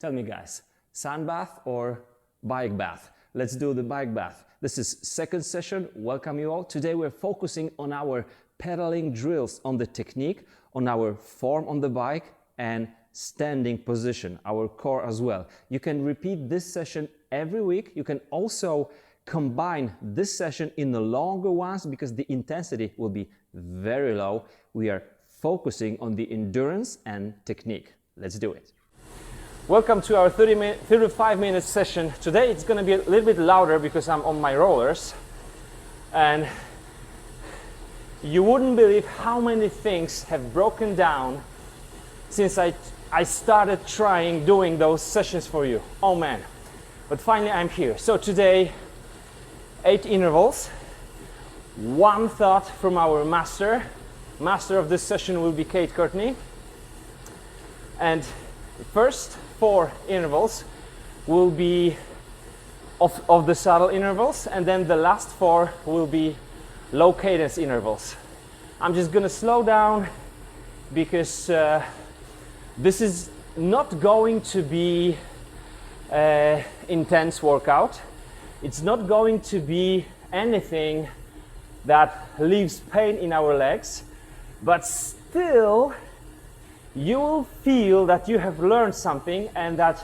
Tell me guys, sun bath or bike bath? Let's do the bike bath. This is second session. Welcome you all. Today we're focusing on our pedaling drills, on the technique, on our form on the bike and standing position, our core as well. You can repeat this session every week. You can also combine this session in the longer ones because the intensity will be very low. We are focusing on the endurance and technique. Let's do it. Welcome to our 35-minute session. Today it's going to be a little bit louder because I'm on my rollers. And you wouldn't believe how many things have broken down since I started doing those sessions for you. Oh man. But finally I'm here. So today, 8 intervals, 1 thought from our master. Master of this session will be Kate Courtney. And the first 4 intervals will be of the saddle intervals, and then the last 4 will be low cadence intervals. I'm just gonna slow down because this is not going to be an intense workout. It's not going to be anything that leaves pain in our legs, but still you will feel that you have learned something and that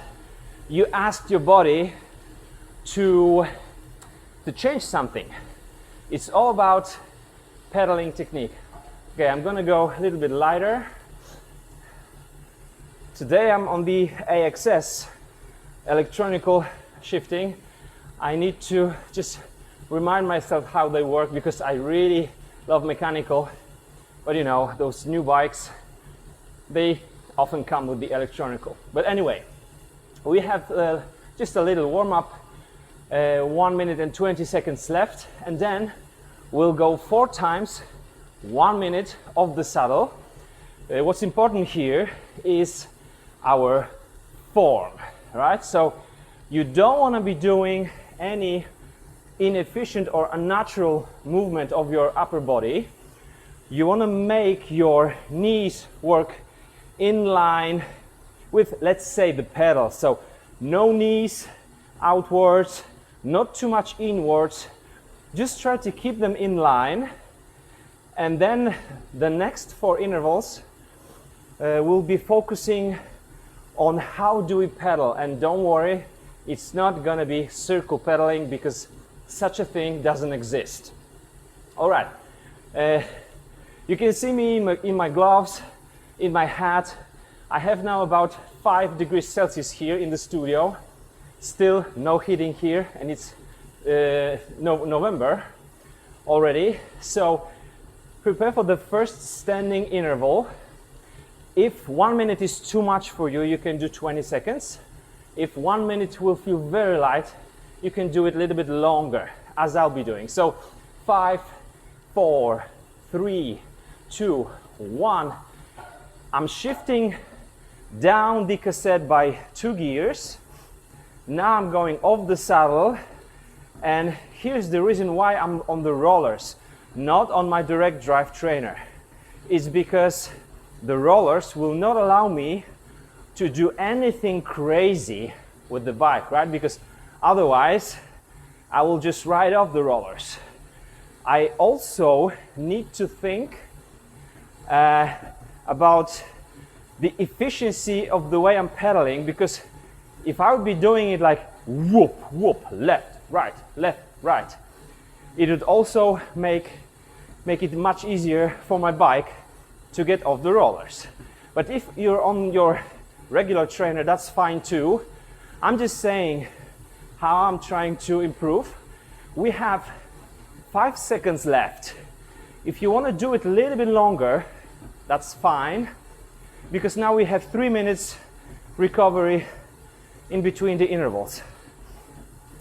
you asked your body to change something. It's all about pedaling technique. Okay, I'm gonna go a little bit lighter. Today I'm on the AXS, electronical shifting. I need to just remind myself how they work because I really love mechanical, but you know, those new bikes, they often come with the electronical. But anyway, we have just a little warm-up, 1 minute and 20 seconds left, and then we'll go 4 times 1 minute of the saddle. What's important here is our form, right? So you don't want to be doing any inefficient or unnatural movement of your upper body. You want to make your knees work in line with, let's say, the pedal. So no knees outwards, not too much inwards. Just try to keep them in line. And then the next 4 intervals will be focusing on how do we pedal. And don't worry, it's not gonna be circle pedaling because such a thing doesn't exist. All right, you can see me in my gloves, in my hat. I have now about 5 degrees Celsius here in the studio. Still no heating here, and it's November already. So prepare for the first standing interval. If 1 minute is too much for you, you can do 20 seconds. If 1 minute will feel very light, you can do it a little bit longer, as I'll be doing. So 5, 4, 3, 2, 1. I'm shifting down the cassette by 2 gears. Now I'm going off the saddle, and here's the reason why I'm on the rollers, not on my direct drive trainer. It's because the rollers will not allow me to do anything crazy with the bike, right? Because otherwise I will just ride off the rollers. I also need to think about the efficiency of the way I'm pedaling, because if I would be doing it like whoop, whoop, left, right, it would also make it much easier for my bike to get off the rollers. But if you're on your regular trainer, that's fine too. I'm just saying how I'm trying to improve. We have 5 seconds left. If you want to do it a little bit longer, that's fine, because now we have 3 minutes recovery in between the intervals.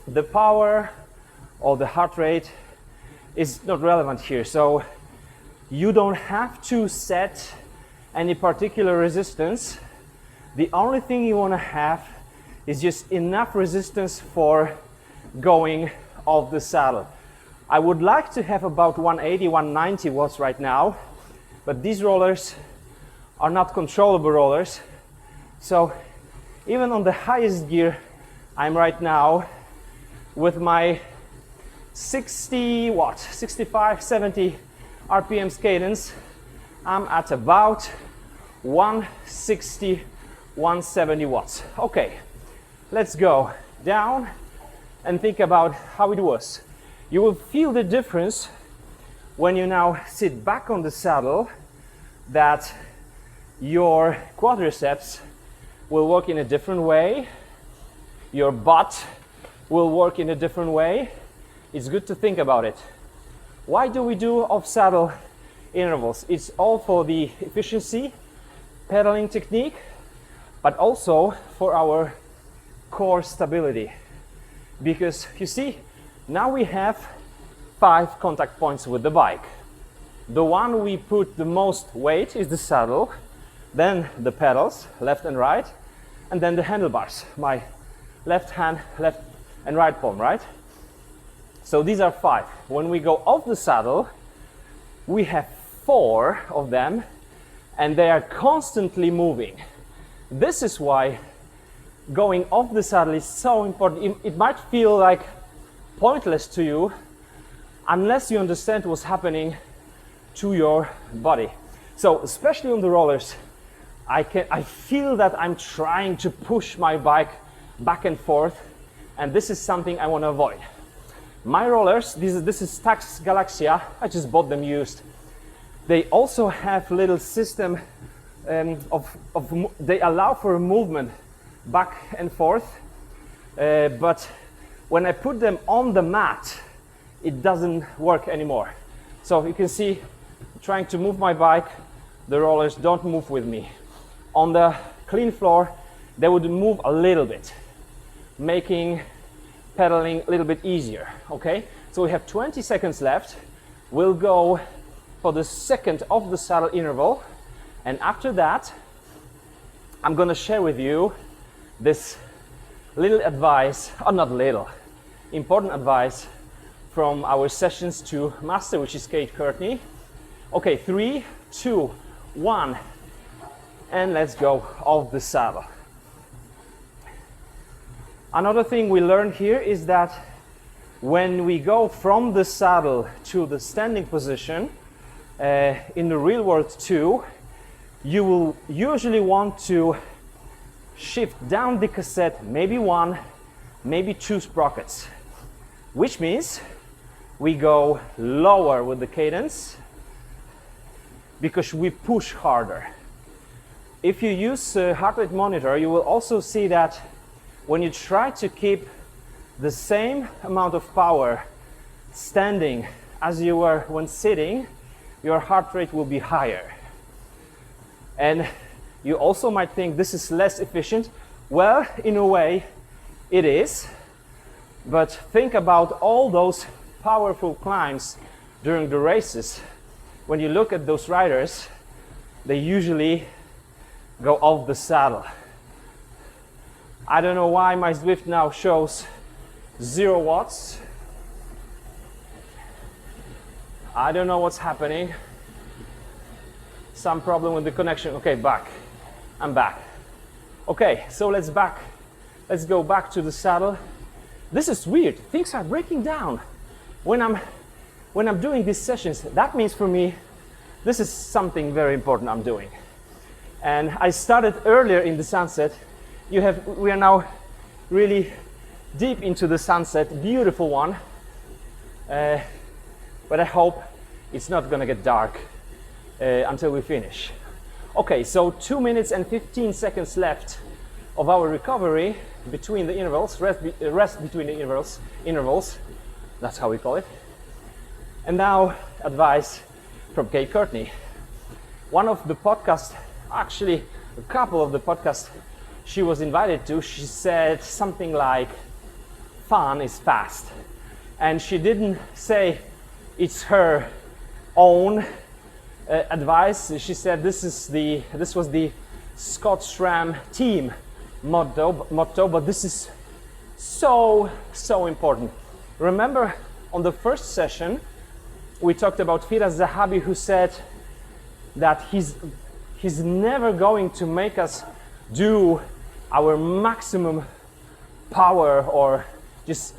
The power or the heart rate is not relevant here, so you don't have to set any particular resistance. The only thing you want to have is just enough resistance for going off the saddle. I would like to have about 180, 190 watts right now, but these rollers are not controllable rollers, so even on the highest gear I'm right now with my 60 watt, 65, 70 RPMs cadence, I'm at about 160, 170 watts. Okay, let's go down and think about how it was. You will feel the difference when you now sit back on the saddle, that your quadriceps will work in a different way, your butt will work in a different way. It's good to think about it. Why do we do off-saddle intervals? It's all for the efficiency, pedaling technique, but also for our core stability. Because you see, now we have 5 contact points with the bike. The one we put the most weight is the saddle, then the pedals, left and right, and then the handlebars, my left hand, left and right palm, right? So these are 5. When we go off the saddle, we have 4 of them, and they are constantly moving. This is why going off the saddle is so important. It might feel like pointless to you unless you understand what's happening to your body. So especially on the rollers, I feel that I'm trying to push my bike back and forth, and this is something I want to avoid. My rollers, this is Stax Galaxia, I just bought them used. They also have little system they allow for a movement back and forth, but when I put them on the mat, it doesn't work anymore. So you can see, trying to move my bike, the rollers don't move with me. On the clean floor, they would move a little bit, making pedaling a little bit easier, okay? So we have 20 seconds left. We'll go for the second off the saddle interval, and after that, I'm gonna share with you this little advice, or not little, important advice from our Sessions to Master, which is Kate Courtney. Okay, 3, 2, 1, and let's go off the saddle. Another thing we learned here is that when we go from the saddle to the standing position, in the real world too, you will usually want to shift down the cassette, maybe 1, maybe 2 sprockets, which means we go lower with the cadence because we push harder. If you use a heart rate monitor, you will also see that when you try to keep the same amount of power standing as you were when sitting, your heart rate will be higher. And you also might think this is less efficient. Well, in a way, it is. But think about all those powerful climbs during the races. When you look at those riders, they usually go off the saddle. I don't know why my Zwift now shows 0 watts. I don't know what's happening. Some problem with the connection. Okay, back. I'm back. Okay, so let's go back to the saddle. This is weird. Things are breaking down when I'm doing these sessions. That means for me, this is something very important I'm doing. And I started earlier in the sunset. We are now really deep into the sunset, beautiful one. But I hope it's not gonna get dark until we finish. Okay, so 2 minutes and 15 seconds left of our recovery between the intervals, rest between the intervals, that's how we call it. And now, advice from Kate Courtney. One of the podcasts, actually a couple of the podcasts she was invited to, she said something like, fun is fast. And she didn't say it's her own advice. She said this was the Scott SRAM team motto, but this is so important. Remember on the first session we talked about Firas Zahabi, who said that he's never going to make us do our maximum power, or just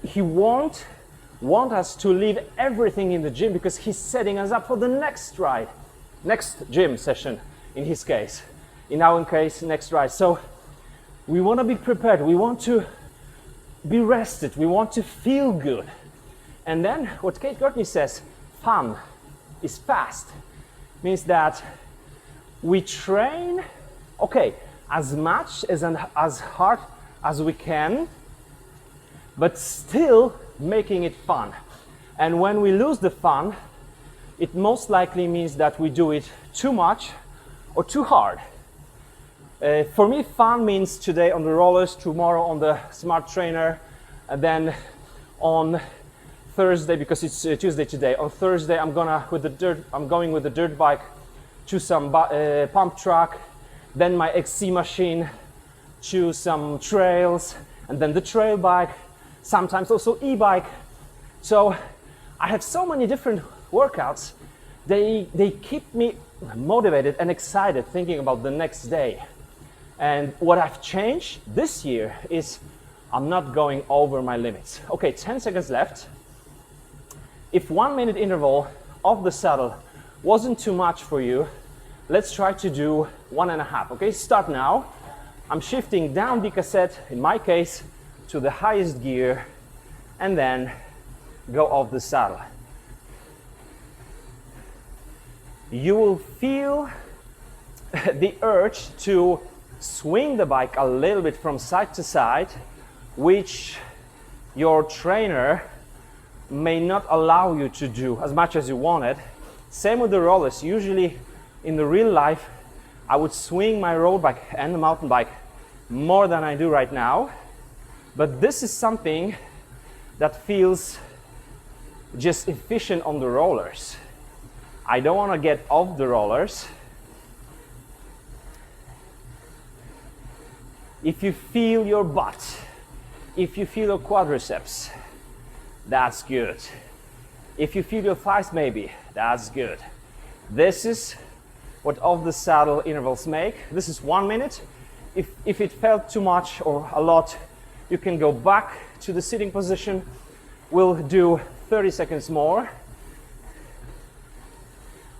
he won't want us to leave everything in the gym, because he's setting us up for the next ride, next gym session in his case. In our case, next ride. So we want to be prepared, we want to be rested, we want to feel good. And then what Kate Courtney says, fun is fast, means that we train, okay, as much as hard as we can, but still making it fun. And when we lose the fun, it most likely means that we do it too much or too hard. For me, fun means today on the rollers, tomorrow on the smart trainer, and then on Thursday, because it's Tuesday today, on Thursday I'm going with the dirt bike to some pump track, then my XC machine to some trails, and then the trail bike, sometimes also e-bike. So I have so many different workouts. They keep me motivated and excited thinking about the next day. And what I've changed this year is I'm not going over my limits. Okay, 10 seconds left. If 1 minute interval off the saddle wasn't too much for you, let's try to do 1.5. Okay, start now. I'm shifting down the cassette, in my case, to the highest gear, and then go off the saddle. You will feel the urge to swing the bike a little bit from side to side, which your trainer may not allow you to do as much as you wanted. Same with the rollers. Usually in the real life, I would swing my road bike and the mountain bike more than I do right now. But this is something that feels just efficient on the rollers. I don't want to get off the rollers. If you feel your butt, if you feel your quadriceps, that's good. If you feel your thighs maybe, that's good. This is what off the saddle intervals make. This is 1 minute. If it felt too much or a lot, you can go back to the sitting position. We'll do 30 seconds more.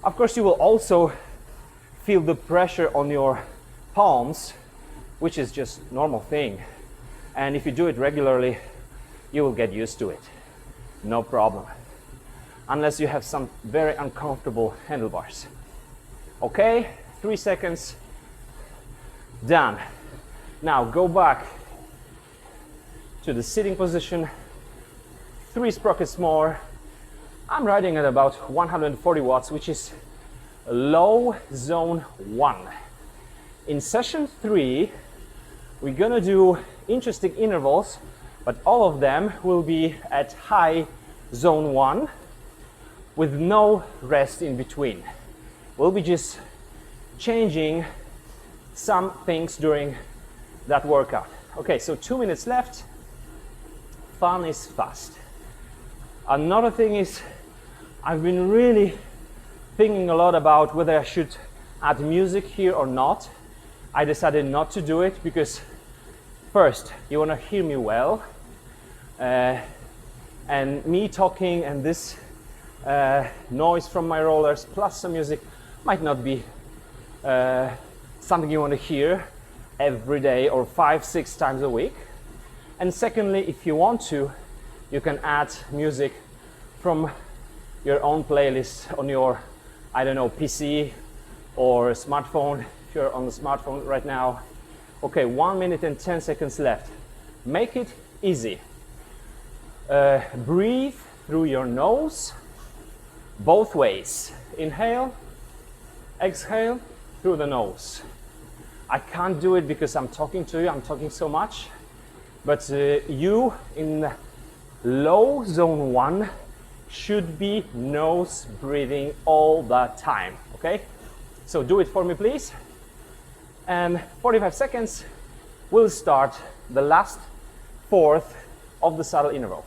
Of course, you will also feel the pressure on your palms, which is just normal thing. And if you do it regularly, you will get used to it. No problem. Unless you have some very uncomfortable handlebars. Okay, 3 seconds. Done. Now go back to the sitting position. 3 sprockets more. I'm riding at about 140 watts, which is low zone 1. In session 3, we're gonna do interesting intervals, but all of them will be at high zone 1 with no rest in between. We'll be just changing some things during that workout. Okay, so 2 minutes left. Fun is fast. Another thing is, I've been really thinking a lot about whether I should add music here or not. I decided not to do it because first, you want to hear me well, and me talking and this noise from my rollers plus some music might not be something you want to hear every day or 5-6 times a week. And secondly, if you want to, you can add music from your own playlist on your, I don't know, PC or smartphone, if you're on the smartphone right now. Okay, 1 minute and 10 seconds left. Make it easy. Breathe through your nose, both ways. Inhale, exhale through the nose. I can't do it because I'm talking to you, I'm talking so much. But you in low zone 1 should be nose breathing all the time, okay? So do it for me, please. And 45 seconds, we'll start the last fourth of the saddle interval.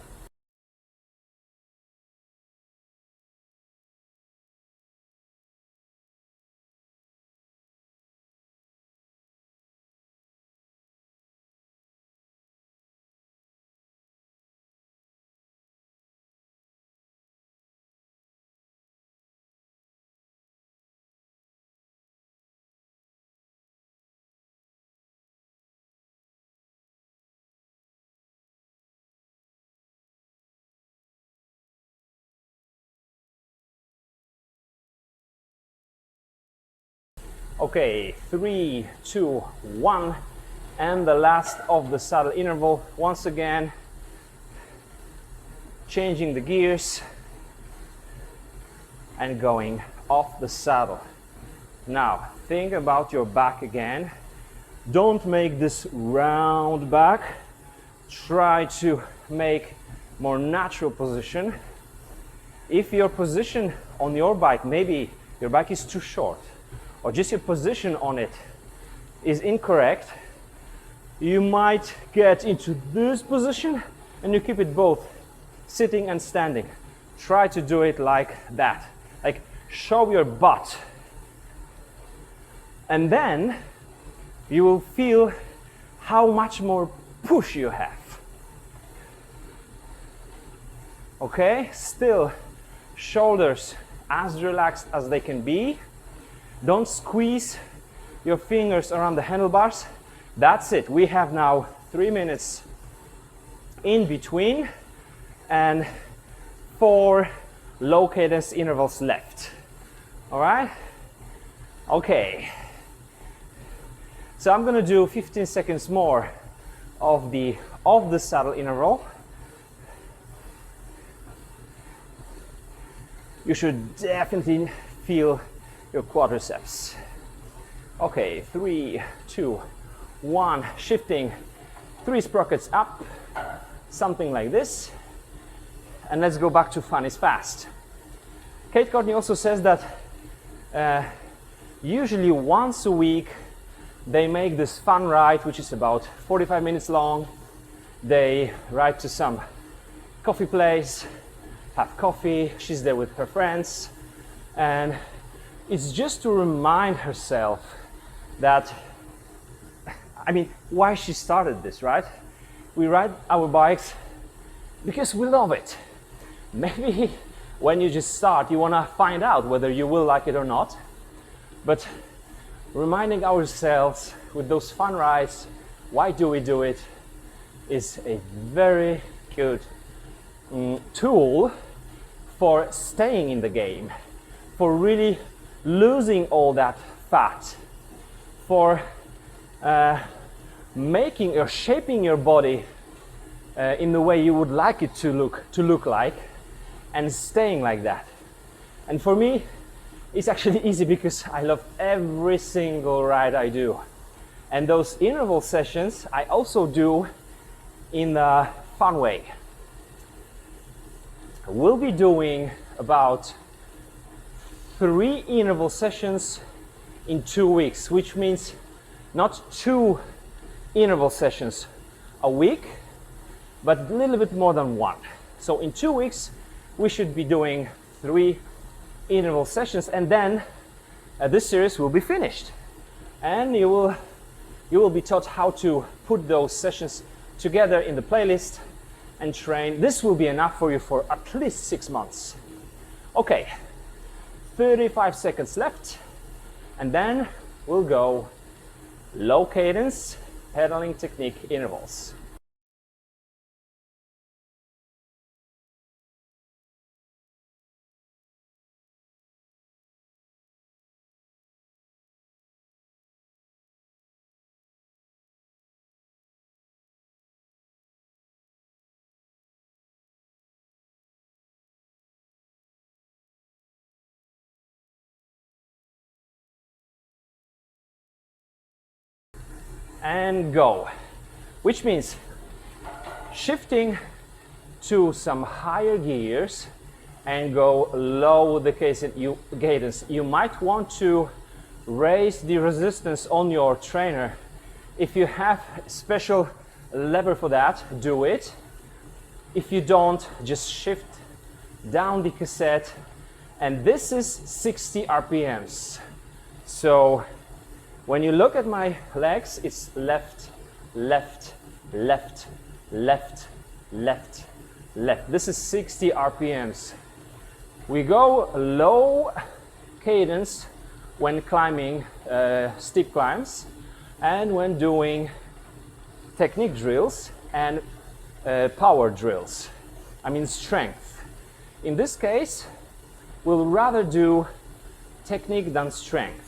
Okay, 3, 2, 1, and the last of the saddle interval. Once again, changing the gears and going off the saddle. Now, think about your back again. Don't make this round back. Try to make more natural position. If your position on your bike, maybe your bike is too short, or just your position on it is incorrect, you might get into this position and you keep it both sitting and standing. Try to do it like that, like show your butt, and then you will feel how much more push you have. Okay, still shoulders as relaxed as they can be. Don't squeeze your fingers around the handlebars. That's it. We have now 3 minutes in between and 4 low cadence intervals left. All right? Okay. So I'm gonna do 15 seconds more of the saddle interval. You should definitely feel your quadriceps. Okay, 3, 2, 1, shifting 3 sprockets up, something like this. And let's go back to fun is fast. Kate Courtney also says that usually once a week they make this fun ride, which is about 45 minutes long. They ride to some coffee place, have coffee, she's there with her friends, and it's just to remind herself that, I mean, why she started this, right? We ride our bikes because we love it. Maybe when you just start, you want to find out whether you will like it or not, but reminding ourselves with those fun rides, why do we do it, is a very good tool for staying in the game, for really losing all that fat, for making or shaping your body in the way you would like it to look like, and staying like that. And for me, it's actually easy because I love every single ride I do. And those interval sessions I also do in a fun way. We'll be doing about 3 interval sessions in 2 weeks, which means not 2 interval sessions a week, but a little bit more than 1. So in 2 weeks, we should be doing 3 interval sessions, and then this series will be finished. And you will be taught how to put those sessions together in the playlist and train. This will be enough for you for at least 6 months. Okay, 35 seconds left, and then we'll go low cadence pedaling technique intervals. And go, which means shifting to some higher gears and go low the cadence. You might want to raise the resistance on your trainer. If you have a special lever for that, do it. If you don't, just shift down the cassette, and this is 60 RPMs. So when you look at my legs, it's left, left, left, left, left, left. This is 60 RPMs. We go low cadence when climbing steep climbs and when doing technique drills and power drills. I mean strength. In this case, we'll rather do technique than strength.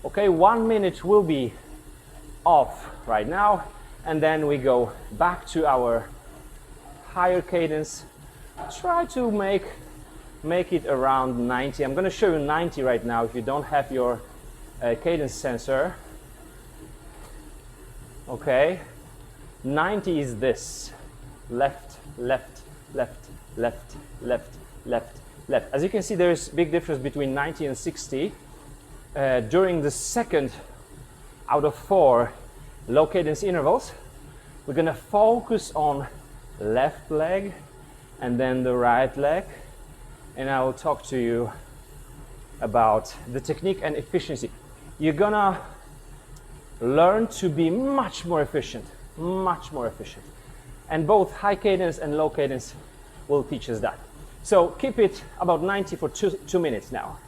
Okay, 1 minute will be off right now, and then we go back to our higher cadence. Try to make it around 90. I'm going to show you 90 right now if you don't have your cadence sensor. Okay, 90 is this: left, left, left, left, left, left, left. As you can see, there is a big difference between 90 and 60. During the second out of 4 low cadence intervals, we're going to focus on left leg and then the right leg, and I will talk to you about the technique and efficiency. You're gonna learn to be much more efficient, and both high cadence and low cadence will teach us that. So keep it about 90 for two minutes now.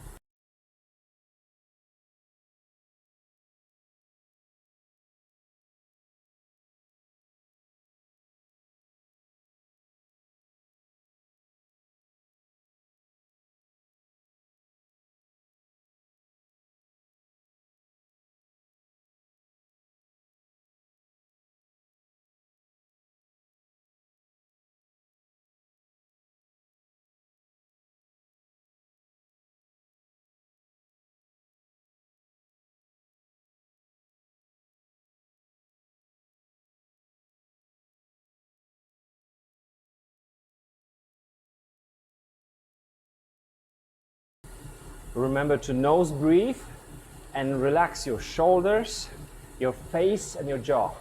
Remember to nose breathe and relax your shoulders, your face, and your jaw.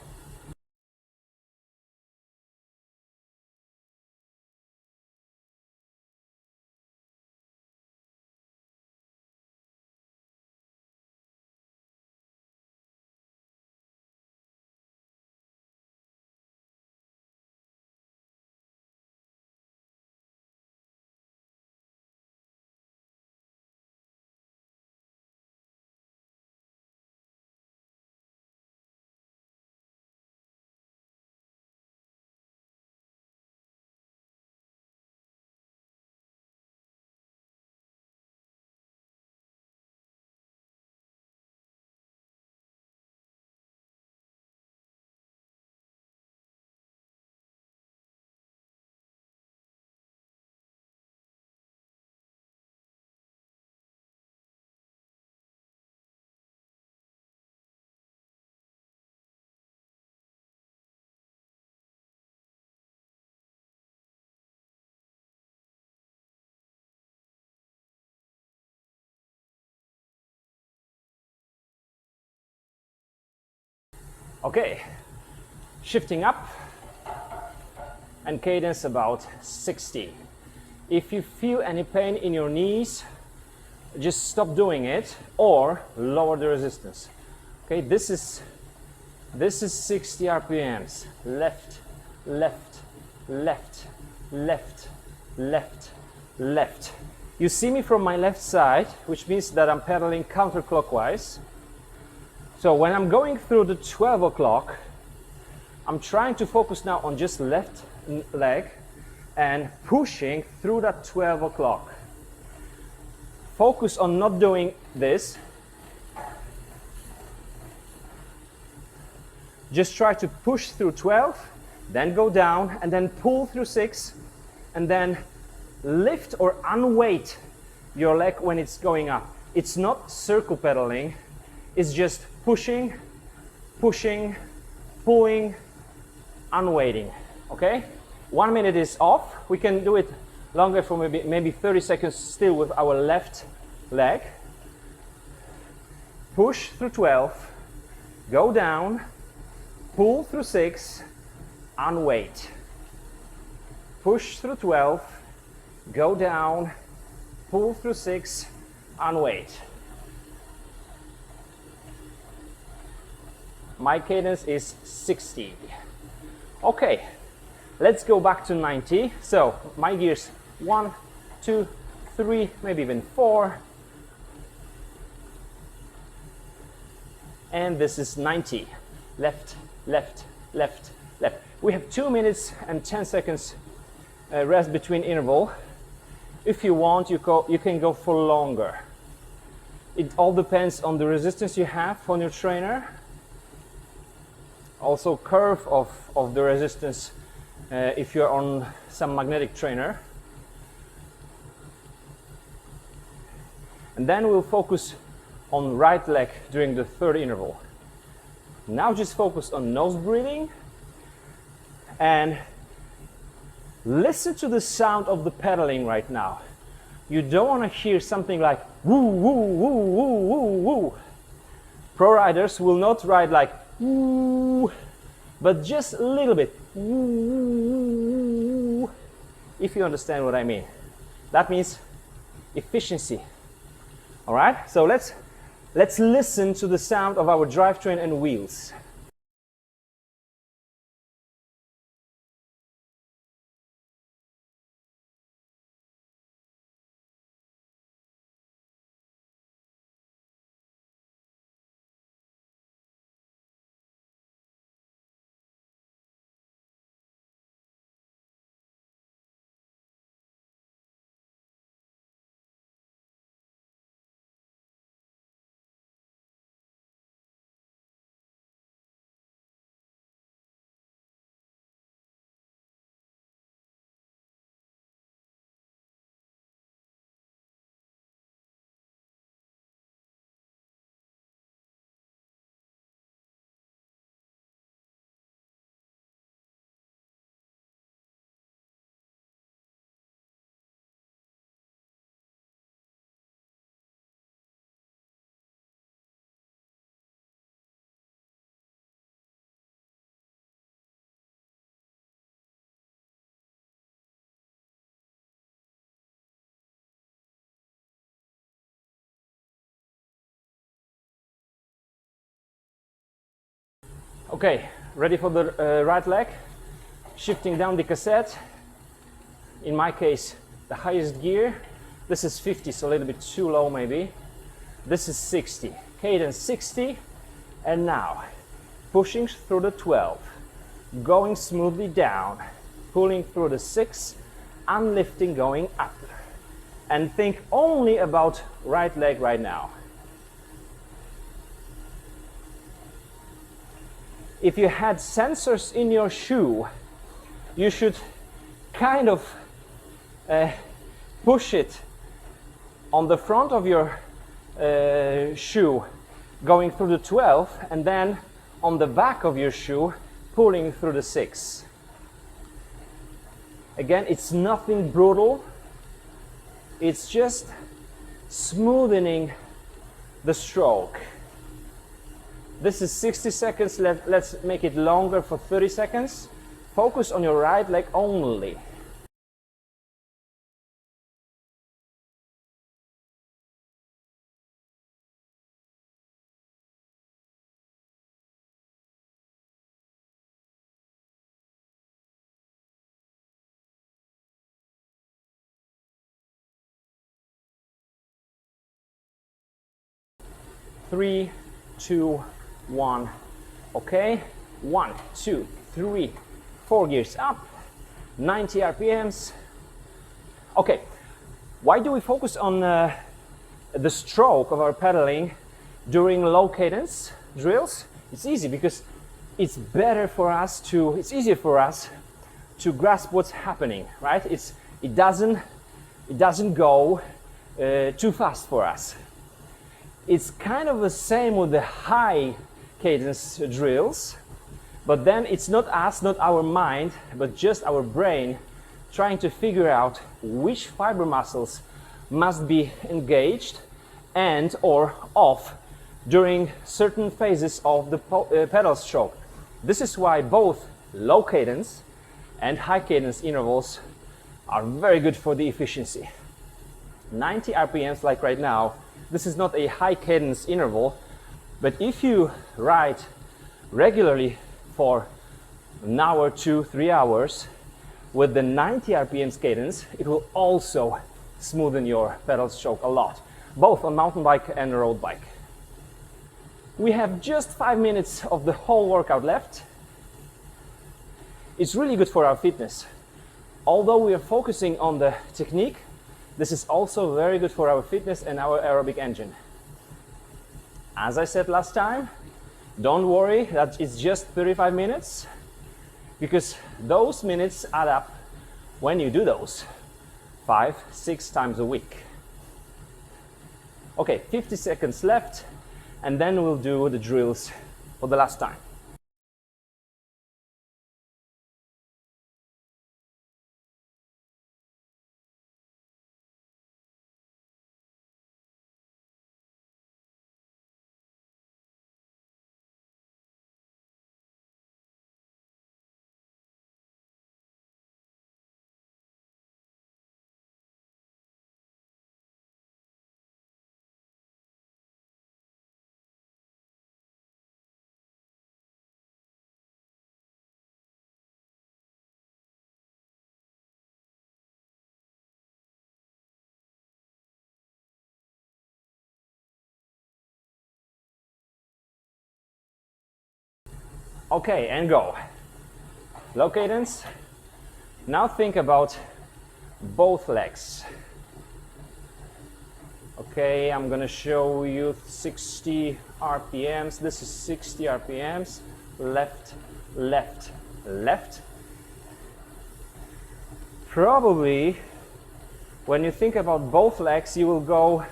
Okay, shifting up and cadence about 60. If you feel any pain in your knees, just stop doing it or lower the resistance. Okay, this is 60 RPMs. Left, left, left, left, left, left. You see me from my left side, which means that I'm pedaling counterclockwise. So when I'm going through the 12 o'clock, I'm trying to focus now on just left leg and pushing through that 12 o'clock. Focus on not doing this. Just try to push through 12, then go down, and then pull through 6, and then lift or unweight your leg when it's going up. It's not circle pedaling, it's just pushing, pushing, pulling, unweighting, okay? 1 minute is off. We can do it longer for maybe 30 seconds still with our left leg. Push through 12, go down, pull through 6, unweight. Push through 12, go down, pull through 6, unweight. My cadence is 60. Okay, let's go back to 90. So my gears 1, 2, 3, maybe even 4. And this is 90. Left, left, left, left. We have 2 minutes and 10 seconds rest between interval. If you want, you can go for longer. It all depends on the resistance you have on your trainer. Also curve of the resistance if you're on some magnetic trainer. And then we'll focus on right leg during the third interval. Now just focus on nose breathing and listen to the sound of the pedaling right now. You don't want to hear something like woo, woo, woo, woo, woo, woo. Pro riders will not ride like woo, but just a little bit woo, if you understand what I mean. That means efficiency. All right, so let's listen to the sound of our drivetrain and wheels. Okay, ready for the right leg? Shifting down the cassette. In my case, the highest gear. This is 50, so a little bit too low maybe. This is 60. Cadence 60. And now, pushing through the 12. Going smoothly down. Pulling through the 6. Unlifting, going up. And think only about right leg right now. If you had sensors in your shoe, you should kind of push it on the front of your shoe, going through the 12, and then on the back of your shoe, pulling through the 6. Again, it's nothing brutal. It's just smoothing the stroke. This is 60 seconds, let's make it longer for 30 seconds. Focus on your right leg only. Three, 2, 1. Okay, 1, 2, 3, 4 gears up, 90 RPMs. Okay, why do we focus on the stroke of our pedaling during low cadence drills? It's easy because it's easier for us to grasp what's happening, right? It doesn't go too fast for us. It's kind of the same with the high cadence drills, but then it's not us, not our mind, but just our brain trying to figure out which fiber muscles must be engaged and or off during certain phases of the pedal stroke. This is why both low cadence and high cadence intervals are very good for the efficiency. 90 RPMs like right now. This is not a high cadence interval, but if you ride regularly for an hour, 2, 3 hours with the 90 RPMs cadence, it will also smoothen your pedal stroke a lot, both on mountain bike and road bike. We have just 5 minutes of the whole workout left. It's really good for our fitness. Although we are focusing on the technique, this is also very good for our fitness and our aerobic engine. As I said last time, don't worry that it's just 35 minutes, because those minutes add up when you do those 5-6 times a week. Okay, 50 seconds left, and then we'll do the drills for the last time. Okay, and go. Low cadence. Now think about both legs. Okay, I'm gonna show you 60 RPMs. This is 60 RPMs. Left, left, left. Probably when you think about both legs, you will go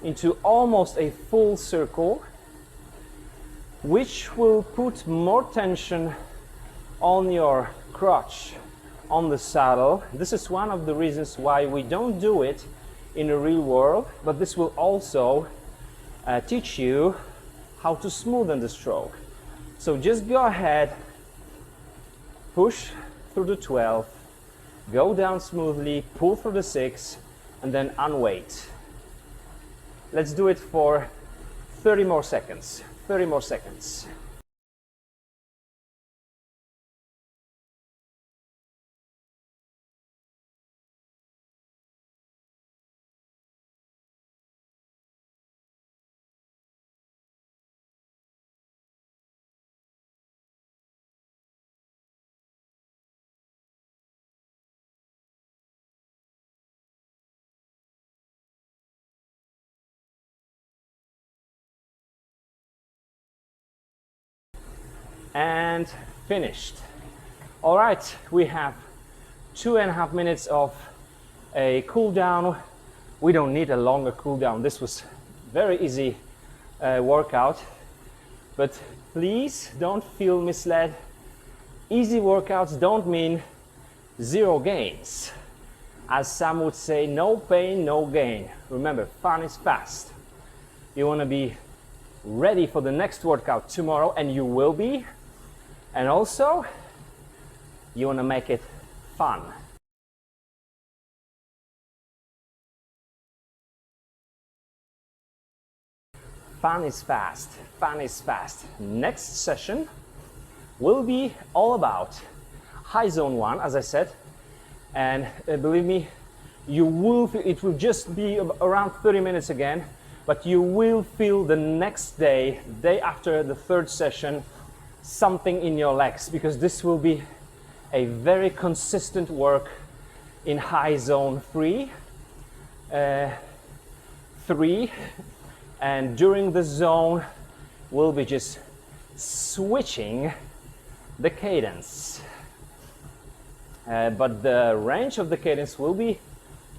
into almost a full circle, which will put more tension on your crotch, on the saddle. This is one of the reasons why we don't do it in the real world, but this will also teach you how to smoothen the stroke. So just go ahead, push through the 12, go down smoothly, pull through the 6, and then unweight. Let's do it for 30 more seconds. 30 more seconds. And finished. All right, we have 2.5 minutes of a cool down. We don't need a longer cool down. This was very easy workout, but please don't feel misled. Easy workouts don't mean zero gains. As some would say, no pain, no gain. Remember, fun is fast. You want to be ready for the next workout tomorrow, and you will be. And also, you want to make it fun. Fun is fast. Fun is fast. Next session will be all about high zone 1, as I said. And believe me, it will just be around 30 minutes again, but you will feel the next day, day after the third session, something in your legs, because this will be a very consistent work in high zone 3, and during the zone we'll be just switching the cadence, but the range of the cadence will be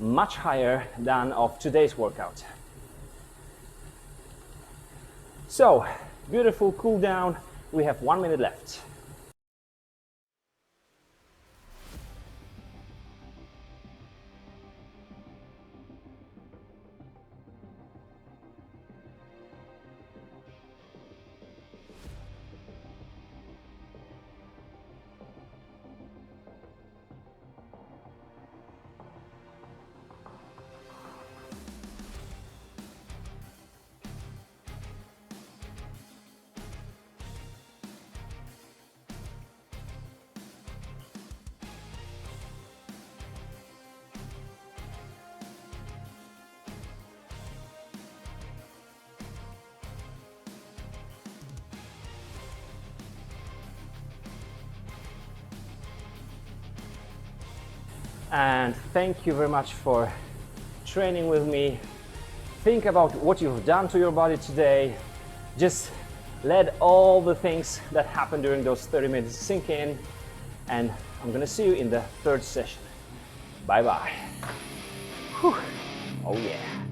much higher than of today's workout. So, beautiful cool down. We have 1 minute left. And thank you very much for training with me. Think about what you've done to your body today. Just let all the things that happen during those 30 minutes sink in, and I'm gonna see you in the third session. Bye bye. Whew. Oh yeah.